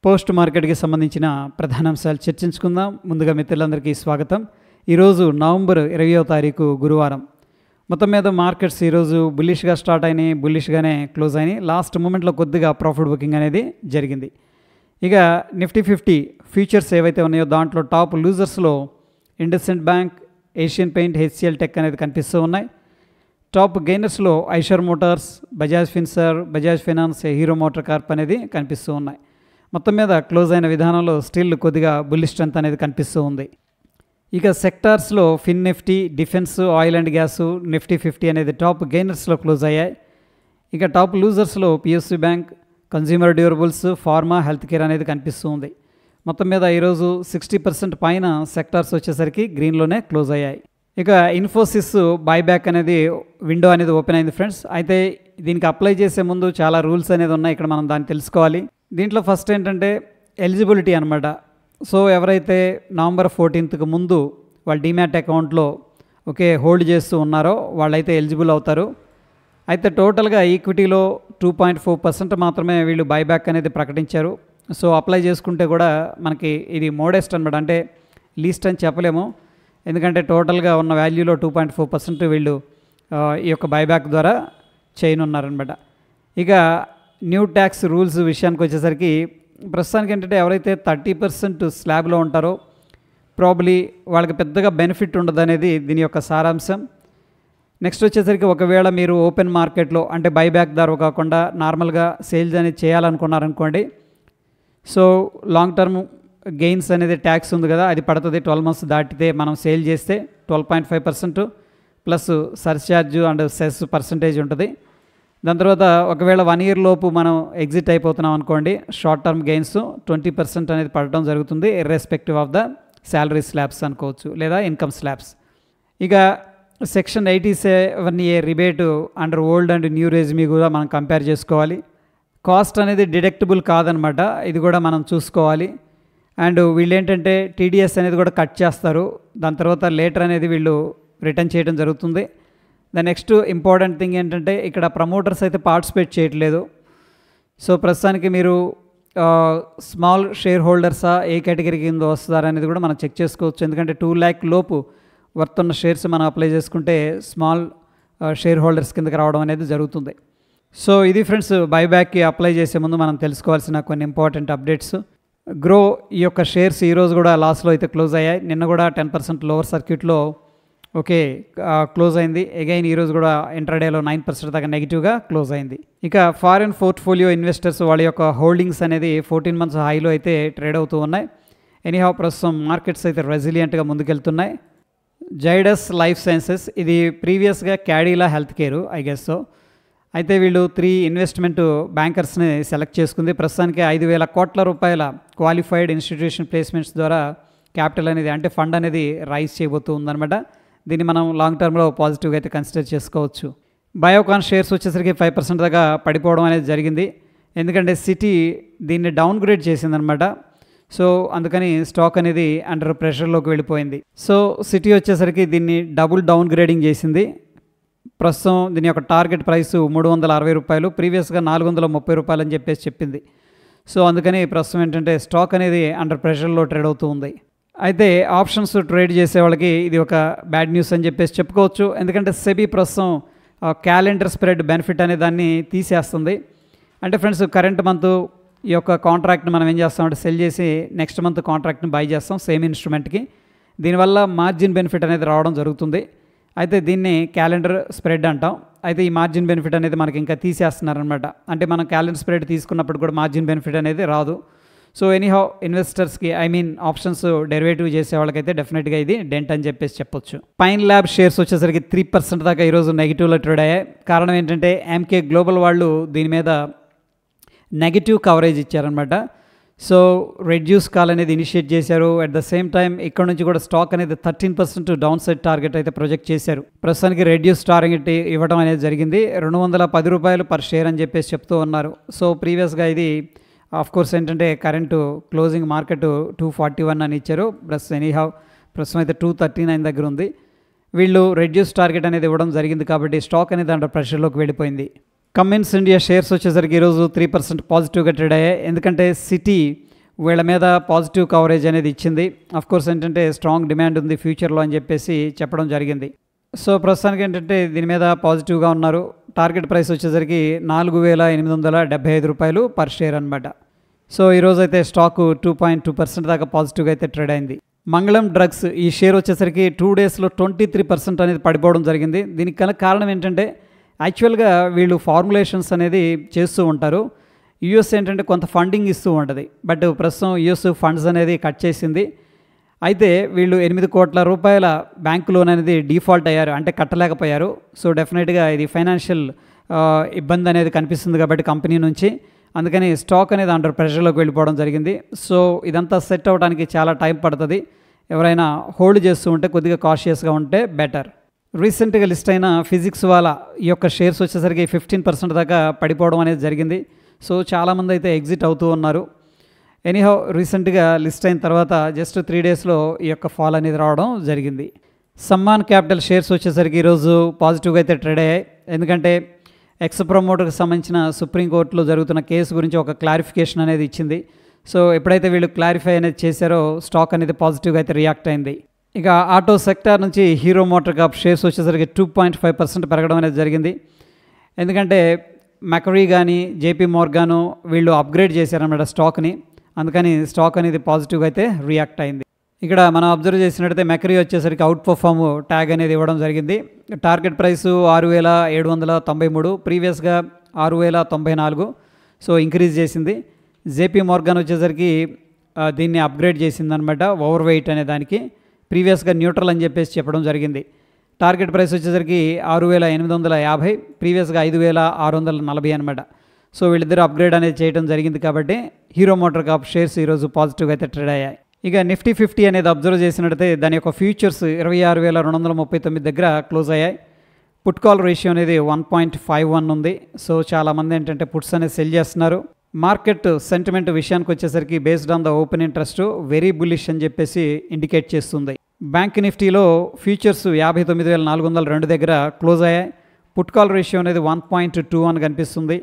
Post మార్కెట్కి సంబంధించిన ప్రధాన అంశాలు చర్చించుకుందాం. ముందుగా మిత్రులందరికీ స్వాగతం. ఈరోజు నవంబర్ 20వ తారీఖు గురువారం. మొత్తం మీద మార్కెట్స్ ఈరోజు బుల్లిష్గా స్టార్ట్ అయినాయి, బుల్లిష్గానే క్లోజ్ అయినాయి. లాస్ట్ మూమెంట్లో కొద్దిగా ప్రాఫిట్ బుకింగ్ అనేది జరిగింది. ఇక నిఫ్టీ 50 ఫ్యూచర్స్ ఏవైతే ఉన్నాయో దాంట్లో టాప్ లూజర్స్లో IndusInd bank, Asian paint, HCL tech అనేది కనిపిస్తూ ఉన్నాయి. టాప్ గెయినర్స్లో Eicher motors, Bajaj Finserv, Bajaj finance, Hero motor corp అనేది కనిపిస్తూ ఉన్నాయి. మొత్తం మీద క్లోజ్ అయిన విధానంలో స్టిల్ కొద్దిగా బుల్లిష్ స్ట్రెంత్ అనేది కనిపిస్తూ ఉంది. ఇక సెక్టార్స్లో fin Nifty, defence, oil and gas, Nifty 50 అనేది టాప్ గెయినర్స్లో క్లోజ్ అయ్యాయి. ఇక టాప్ లూజర్స్లో PSU bank, consumer durables, pharma, health care అనేది కనిపిస్తూ ఉంది. మొత్తం మీద ఈరోజు 60% పైన సెక్టార్స్ వచ్చేసరికి గ్రీన్లోనే క్లోజ్ అయ్యాయి. ఇక ఇన్ఫోసిస్ బైబ్యాక్ అనేది విండో అనేది ఓపెన్ అయింది ఫ్రెండ్స్. అయితే దీనికి అప్లై చేసే ముందు చాలా రూల్స్ అనేది ఉన్నాయి, ఇక్కడ మనం దాన్ని తెలుసుకోవాలి. దీంట్లో ఫస్ట్ ఏంటంటే ఎలిజిబిలిటీ అనమాట. సో ఎవరైతే నవంబర్ 14కు ముందు వాళ్ళ డీమ్యాట్ అకౌంట్లో హోల్డ్ చేస్తూ ఉన్నారో వాళ్ళైతే ఎలిజిబుల్ అవుతారు. అయితే టోటల్గా ఈక్విటీలో 2.4% మాత్రమే వీళ్ళు బైబ్యాక్ అనేది ప్రకటించారు. సో అప్లై చేసుకుంటే కూడా మనకి ఇది మోడెస్ట్ అనమాట, అంటే లీస్ట్ అని చెప్పలేము. ఎందుకంటే టోటల్గా ఉన్న వాల్యూలో 2.4% వీళ్ళు ఈ యొక్క బైబ్యాక్ ద్వారా చేయనున్నారనమాట. ఇక న్యూ ట్యాక్స్ రూల్స్ విషయానికి వచ్చేసరికి ప్రస్తుతానికి ఏంటంటే ఎవరైతే 30% స్లాబ్లో ఉంటారో ప్రాబ్లీ వాళ్ళకి పెద్దగా బెనిఫిట్ ఉండదు అనేది దీని యొక్క సారాంశం. నెక్స్ట్ వచ్చేసరికి ఒకవేళ మీరు ఓపెన్ మార్కెట్లో అంటే బైబ్యాక్ ద్వారా కాకుండా నార్మల్గా సేల్స్ అనేది చేయాలనుకున్నారనుకోండి, సో లాంగ్ టర్మ్ గెయిన్స్ అనేది ట్యాక్స్ ఉంది కదా, అది పడుతుంది. 12 months దాటితే మనం సేల్ చేస్తే 12.5% plus surcharge and cess percentage ఉంటుంది. దాని తర్వాత ఒకవేళ 1 year లోపు మనం ఎగ్జిట్ అయిపోతున్నాం అనుకోండి, షార్ట్ టర్మ్ గెయిన్స్ 20% అనేది పడటం జరుగుతుంది, irrespective of the salary slabs అనుకోవచ్చు లేదా ఇన్కమ్ స్లాబ్స్. ఇక section 87A rebate under old and new regime కూడా మనం కంపేర్ చేసుకోవాలి. కాస్ట్ అనేది డిడక్టబుల్ కాదనమాట, ఇది కూడా మనం చూసుకోవాలి. అండ్ వీళ్ళు ఏంటంటే టీడీఎస్ అనేది కూడా కట్ చేస్తారు, దాని తర్వాత లేటర్ అనేది వీళ్ళు రిటర్న్ చేయడం జరుగుతుంది. ద నెక్స్ట్ ఇంపార్టెంట్ థింగ్ ఏంటంటే ఇక్కడ ప్రమోటర్స్ అయితే పార్టిసిపేట్ చేయట్లేదు. సో ప్రస్తుతానికి మీరు స్మాల్ షేర్ హోల్డర్సా ఏ కేటగిరీ కింద వస్తారనేది కూడా మనం చెక్ చేసుకోవచ్చు. ఎందుకంటే 2 lakh లోపు వర్త్ ఉన్న షేర్స్ మనం అప్లై చేసుకుంటే స్మాల్ షేర్ హోల్డర్స్ కిందకి రావడం అనేది జరుగుతుంది. సో ఇది ఫ్రెండ్స్, బైబ్యాక్కి అప్లై చేసే ముందు మనం తెలుసుకోవాల్సిన కొన్ని ఇంపార్టెంట్ అప్డేట్స్. గ్రో ఈ యొక్క షేర్స్ ఈరోజు కూడా లాస్లో అయితే క్లోజ్ అయ్యాయి. నిన్న కూడా 10% లోవర్ సర్క్యూట్లో క్లోజ్ అయింది. అగైన్ ఈరోజు కూడా ఇంట్రాడేలో 9% దాకా నెగిటివ్గా క్లోజ్ అయింది. ఇక ఫారిన్ పోర్ట్ఫోలియో ఇన్వెస్టర్స్ వాళ్ళ యొక్క హోల్డింగ్స్ అనేది 14 months హైలో అయితే ట్రేడ్ అవుతూ ఉన్నాయి. ఎనీహౌ ప్రస్తుతం మార్కెట్స్ అయితే రెసిలియంట్గా ముందుకెళ్తున్నాయి. జైడస్ లైఫ్ సైన్సెస్, ఇది ప్రీవియస్గా Cadila health care I guess. So అయితే వీళ్ళు 3 ఇన్వెస్ట్మెంట్ బ్యాంకర్స్ని సెలెక్ట్ చేసుకుంది. ప్రస్తుతానికి 5,000 కోట్ల రూపాయల క్వాలిఫైడ్ ఇన్స్టిట్యూషన్ ప్లేస్మెంట్స్ ద్వారా క్యాపిటల్ అనేది అంటే ఫండ్ అనేది రైజ్ చేయబోతూ ఉందన్నమాట. దీన్ని మనం లాంగ్ టర్మ్లో పాజిటివ్గా అయితే కన్సిడర్ చేసుకోవచ్చు. బయోకాన్ షేర్స్ వచ్చేసరికి 5% దాకా పడిపోవడం అనేది జరిగింది, ఎందుకంటే సిటీ దీన్ని డౌన్గ్రేడ్ చేసిందనమాట. సో అందుకని స్టాక్ అనేది అండర్ ప్రెషర్లోకి వెళ్ళిపోయింది. సో సిటీ వచ్చేసరికి దీన్ని డబుల్ డౌన్గ్రేడింగ్ చేసింది. ప్రస్తుతం దీని యొక్క టార్గెట్ ప్రైస్ 360 రూపాయలు, ప్రీవియస్గా 430 రూపాయలు అని చెప్పేసి చెప్పింది. సో అందుకని ప్రస్తుతం ఏంటంటే స్టాక్ అనేది అండర్ ప్రెషర్లో ట్రేడ్ అవుతూ ఉంది. అయితే ఆప్షన్స్ ట్రేడ్ చేసే వాళ్ళకి ఇది ఒక బ్యాడ్ న్యూస్ అని చెప్పేసి చెప్పుకోవచ్చు. ఎందుకంటే సెబీ ప్రస్తుతం క్యాలెండర్ స్ప్రెడ్ బెనిఫిట్ అనే దాన్ని తీసేస్తుంది. అంటే ఫ్రెండ్స్, కరెంట్ మంత్ ఈ యొక్క కాంట్రాక్ట్ని మనం ఏం చేస్తామంటే సెల్ చేసి నెక్స్ట్ మంత్ కాంట్రాక్ట్ని బై చేస్తాం సేమ్ ఇన్స్ట్రుమెంట్కి. దీనివల్ల మార్జిన్ బెనిఫిట్ అనేది రావడం జరుగుతుంది. అయితే దీన్ని క్యాలెండర్ స్ప్రెడ్ అంటాం. అయితే ఈ మార్జిన్ బెనిఫిట్ అనేది మనకి ఇంకా తీసేస్తున్నారనమాట. అంటే మనం క్యాలెండర్ స్ప్రెడ్ తీసుకున్నప్పుడు కూడా మార్జిన్ బెనిఫిట్ అనేది రాదు. సో ఎనీహౌ ఇన్వెస్టర్స్కి ఆప్షన్స్ డెరివేటివ్ చేసే వాళ్ళకైతే డెఫినెట్గా ఇది డెంట్ అని చెప్పేసి చెప్పొచ్చు. పైన్ ల్యాబ్ షేర్స్ వచ్చేసరికి 3% దాకా ఈరోజు నెగిటివ్లో ట్రేడ్ అయ్యాయి. కారణం ఏంటంటే ఎంకే గ్లోబల్ వాళ్ళు దీని మీద నెగిటివ్ కవరేజ్ ఇచ్చారనమాట. సో రెడ్యూస్ కాల్ అనేది ఇనిషియేట్ చేశారు. అట్ ద సేమ్ టైం ఇక్కడ నుంచి కూడా స్టాక్ అనేది 13% డౌన్ సైడ్ టార్గెట్ అయితే ప్రొజెక్ట్ చేశారు. ప్రస్తుతానికి రెడ్యూస్ టార్గెట్ ఇవ్వడం అనేది జరిగింది. 210 రూపాయలు పర్ షేర్ అని చెప్పేసి చెప్తూ ఉన్నారు. సో ప్రీవియస్గా ఇది ఆఫ్కోర్స్ ఏంటంటే కరెంటు క్లోజింగ్ మార్కెట్ 241 అని ఇచ్చారు. ప్లస్ ప్రస్తుతం అయితే 239 దగ్గర ఉంది. వీళ్ళు రెడ్యూస్ టార్గెట్ అనేది ఇవ్వడం జరిగింది కాబట్టి స్టాక్ అనేది అండర్ ప్రెషర్లోకి వెళ్ళిపోయింది. కమిన్స్ ఇండియా షేర్స్ వచ్చేసరికి ఈరోజు 3% పాజిటివ్గా ట్రేడ్ అయ్యాయి. ఎందుకంటే సిటీ వీళ్ళ మీద పాజిటివ్ కవరేజ్ అనేది ఇచ్చింది. కోర్స్ ఏంటంటే స్ట్రాంగ్ డిమాండ్ ఉంది ఫ్యూచర్లో అని చెప్పేసి చెప్పడం జరిగింది. సో ప్రస్తుతానికి ఏంటంటే దీని మీద పాజిటివ్గా ఉన్నారు. టార్గెట్ ప్రైస్ వచ్చేసరికి 4,875 రూపాయలు పర్ షేర్ అనమాట. సో ఈరోజు అయితే స్టాక్ 2.2% దాకా పాజిటివ్గా అయితే ట్రేడ్ అయింది. మంగళం డ్రగ్స్ ఈ షేర్ వచ్చేసరికి 2 డేస్లో 23% అనేది పడిపోవడం జరిగింది. దీనికి కారణం ఏంటంటే యాక్చువల్గా వీళ్ళు ఫార్ములేషన్స్ అనేది చేస్తూ ఉంటారు. యూఎస్ ఏంటంటే కొంత ఫండింగ్ ఇస్తూ ఉంటుంది. బట్ ప్రస్తుతం యూఎస్ ఫండ్స్ అనేది కట్ చేసింది. అయితే వీళ్ళు 8 కోట్ల రూపాయల బ్యాంకు లోన్ అనేది డిఫాల్ట్ అయ్యారు, అంటే కట్టలేకపోయారు. సో డెఫినెట్గా ఇది ఫైనాన్షియల్ ఇబ్బంది అనేది కనిపిస్తుంది కాబట్టి కంపెనీ నుంచి, అందుకని స్టాక్ అనేది అండర్ ప్రెషర్లోకి వెళ్ళిపోవడం జరిగింది. సో ఇదంతా సెట్ అవ్వడానికి చాలా టైం పడుతుంది. ఎవరైనా హోల్డ్ చేస్తూ ఉంటే కొద్దిగా కాషియస్గా ఉంటే బెటర్. రీసెంట్గా లిస్ట్ అయిన ఫిజిక్స్ వాళ్ళ ఈ యొక్క షేర్స్ వచ్చేసరికి 15% దాకా పడిపోవడం అనేది జరిగింది. సో చాలామంది అయితే ఎగ్జిట్ అవుతూ ఉన్నారు. ఎనీహౌ రీసెంట్గా లిస్ట్ అయిన తర్వాత జస్ట్ 3 డేస్లో ఈ యొక్క ఫాల్ అనేది రావడం జరిగింది. సమ్మాన్ క్యాపిటల్ షేర్స్ వచ్చేసరికి ఈరోజు పాజిటివ్గా అయితే ట్రేడ్ అయ్యాయి. ఎందుకంటే ఎక్స్ ప్రమోటర్కి సంబంధించిన సుప్రీంకోర్టులో జరుగుతున్న కేసు గురించి ఒక క్లారిఫికేషన్ అనేది ఇచ్చింది. సో ఎప్పుడైతే వీళ్ళు క్లారిఫై అనేది చేశారో స్టాక్ అనేది పాజిటివ్గా అయితే రియాక్ట్ అయింది. ఇక ఆటో సెక్టార్ నుంచి హీరో మోటార్ కాప్ షేర్స్ వచ్చేసరికి 2.5% పెరగడం అనేది జరిగింది. ఎందుకంటే మెకరీ కానీ జేపీ మోర్గాను వీళ్ళు అప్గ్రేడ్ చేశారన్నమాట స్టాక్ని, అందుకని స్టాక్ అనేది పాజిటివ్గా అయితే రియాక్ట్ అయింది. ఇక్కడ మనం అబ్జర్వ్ చేసినట్టయితే మెకరీ వచ్చేసరికి అవుట్ పర్ఫామ్ ట్యాగ్ అనేది ఇవ్వడం జరిగింది. టార్గెట్ ప్రైస్ 6,793, ప్రీవియస్గా 6,094. సో ఇంక్రీజ్ చేసింది. జేపీ మోర్గాన్ వచ్చేసరికి దీన్ని అప్గ్రేడ్ చేసింది అనమాట, ఓవర్ వెయిట్ అనే దానికి. ప్రీవియస్గా న్యూట్రల్ అని చెప్పేసి చెప్పడం జరిగింది. టార్గెట్ ప్రైస్ వచ్చేసరికి 6,850, ప్రీవియస్గా 5,640 అనమాట. సో వీళ్ళిద్దరూ అప్గ్రేడ్ అనేది చేయడం జరిగింది కాబట్టి హీరో మోటార్ కాప్ షేర్స్ ఈరోజు పాజిటివ్గా అయితే ట్రేడ్ అయ్యాయి. ఇక నిఫ్టీ 50 అనేది అబ్జర్వ్ చేసినట్టయితే దాని యొక్క ఫ్యూచర్స్ 26,239 దగ్గర క్లోజ్ అయ్యాయి. పుట్ కాల్ రేషియో అనేది 1.51 ఉంది. సో చాలామంది ఏంటంటే పుట్స్ అనేది సెల్ చేస్తున్నారు. మార్కెట్ సెంటిమెంట్ విషయానికి వచ్చేసరికి based on the open interest very bullish అని చెప్పేసి ఇండికేట్ చేస్తుంది. బ్యాంక్ నిఫ్టీలో ఫ్యూచర్స్ 59,402 దగ్గర క్లోజ్ అయ్యాయి. పుట్ కాల్ రేషియో అనేది 1.21 కనిపిస్తుంది.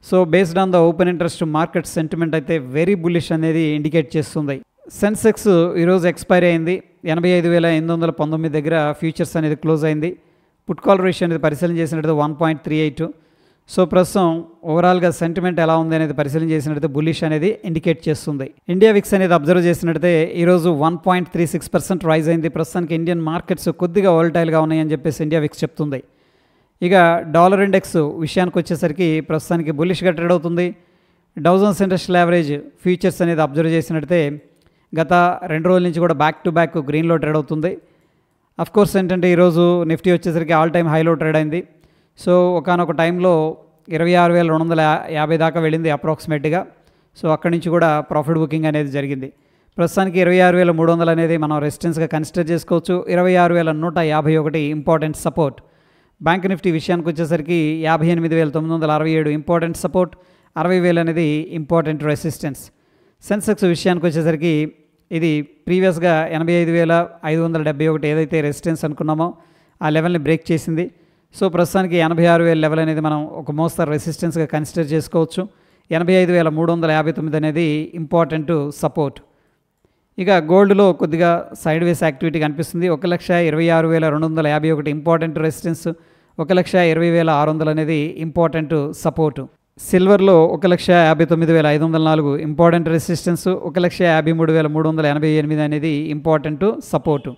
So based on the open interest market sentiment అయితే వెరీ బుల్లిష్ అనేది ఇండికేట్ చేస్తుంది. సెన్సెక్స్ ఈరోజు ఎక్స్పైర్ అయింది. 85,819 దగ్గర ఫ్యూచర్స్ అనేది క్లోజ్ అయింది. పుట్ కాల్ రేషియో అనేది పరిశీలన చేసినట్టు 1.38. సో ప్రస్తుతం ఓవరాల్గా సెంటిమెంట్ ఎలా ఉంది అనేది పరిశీలన చేసినట్టయితే బుల్లిష్ అనేది ఇండికేట్ చేస్తుంది. ఇండియా విక్స్ అనేది అబ్జర్వ్ చేసినట్టయితే ఈరోజు 1.36% రైజ్ అయింది. ప్రస్తుతానికి ఇండియన్ మార్కెట్స్ కొద్దిగా వోల్టైల్గా ఉన్నాయని చెప్పేసి ఇండియా విక్స్ చెప్తుంది. ఇక డాలర్ ఇండెక్స్ విషయానికి వచ్చేసరికి ప్రస్తుతానికి బుల్లిష్గా ట్రేడ్ అవుతుంది. Dow Jones industrial average futures అనేది అబ్జర్వ్ చేసినట్టయితే గత 2 రోజుల నుంచి కూడా బ్యాక్ టు బ్యాక్ గ్రీన్లో ట్రేడ్ అవుతుంది. కోర్స్ ఏంటంటే ఈరోజు నిఫ్టీ వచ్చేసరికి ఆల్ టైమ్ హైలో ట్రేడ్ అయింది. సో ఒకనొక టైంలో 26,250 దాకా వెళ్ళింది అప్రాక్సిమేట్గా. సో అక్కడి నుంచి కూడా ప్రాఫిట్ బుకింగ్ అనేది జరిగింది. ప్రస్తుతానికి 26,300 అనేది మనం రెసిస్టెన్స్గా కన్సిడర్ చేసుకోవచ్చు. 26,151 ఇంపార్టెంట్ సపోర్ట్. బ్యాంక్ నిఫ్టీ విషయానికి వచ్చేసరికి 58,967 ఇంపార్టెంట్ సపోర్ట్, 60,000 అనేది ఇంపార్టెంట్ రెసిస్టెన్స్. సెన్సెక్స్ విషయానికి వచ్చేసరికి ఇది ప్రీవియస్గా 85,571 ఏదైతే రెసిస్టెన్స్ అనుకున్నామో ఆ లెవెల్ని బ్రేక్ చేసింది. సో ప్రస్తుతానికి 86,000 లెవెల్ అనేది మనం ఒక మోస్తరు రెసిస్టెన్స్గా కన్సిడర్ చేసుకోవచ్చు. 85,359 అనేది ఇంపార్టెంట్ సపోర్ట్. ఇక గోల్డ్లో కొద్దిగా సైడ్ వేస్ యాక్టివిటీ కనిపిస్తుంది. 1,26,251 ఇంపార్టెంట్ రెసిస్టెన్స్, 1,20,600 అనేది ఇంపార్టెంట్ సపోర్టు. సిల్వర్లో 1,59,504 ఇంపార్టెంట్ రెసిస్టెన్స్, 1,53,388 అనేది ఇంపార్టెంట్ సపోర్టు.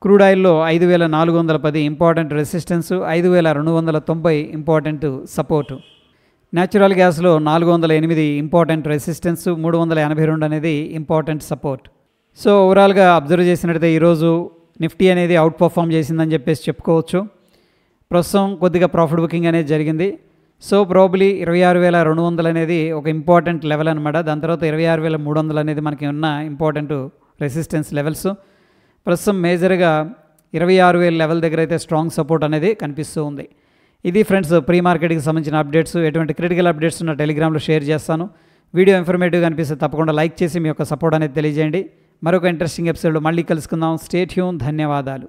క్రూడ్ ఆయిల్లో 5,410 important resistance, 5,290 important support. Natural గ్యాస్లో 408 ఇంపార్టెంట్ రెసిస్టెన్స్, 382 అనేది ఇంపార్టెంట్ సపోర్ట్. సో ఓవరాల్గా అబ్జర్వ్ చేసినట్టయితే ఈరోజు నిఫ్టీ అనేది అవుట్ పర్ఫామ్ చేసిందని చెప్పేసి చెప్పుకోవచ్చు. ప్రస్తుతం కొద్దిగా ప్రాఫిట్ బుకింగ్ అనేది జరిగింది. సో ప్రాబబ్లీ 26,200 అనేది ఒక ఇంపార్టెంట్ లెవెల్ అనమాట. దాని తర్వాత 26,300 అనేది మనకి ఉన్న ఇంపార్టెంట్ రెసిస్టెన్స్ లెవెల్స్. ప్రస్తుతం మేజర్గా 26,000 లెవెల్ దగ్గర అయితే స్ట్రాంగ్ సపోర్ట్ అనేది కనిపిస్తూ ఉంది. ఇది ఫ్రెండ్స్ ప్రీ మార్కెట్కి సంబంధించిన అప్డేట్స్. ఎటువంటి క్రిటికల్ అప్డేట్స్ ఉన్న టెలిగ్రామ్లో షేర్ చేస్తాను. వీడియో ఇన్ఫర్మేటివ్గా అనిపిస్తే తప్పకుండా లైక్ చేసి మీ యొక్క సపోర్ట్ అనేది తెలియజేయండి. మరొక ఇంట్రెస్టింగ్ ఎపిసోడ్లో మళ్ళీ కలుసుకుందాం. Stay tune. ధన్యవాదాలు.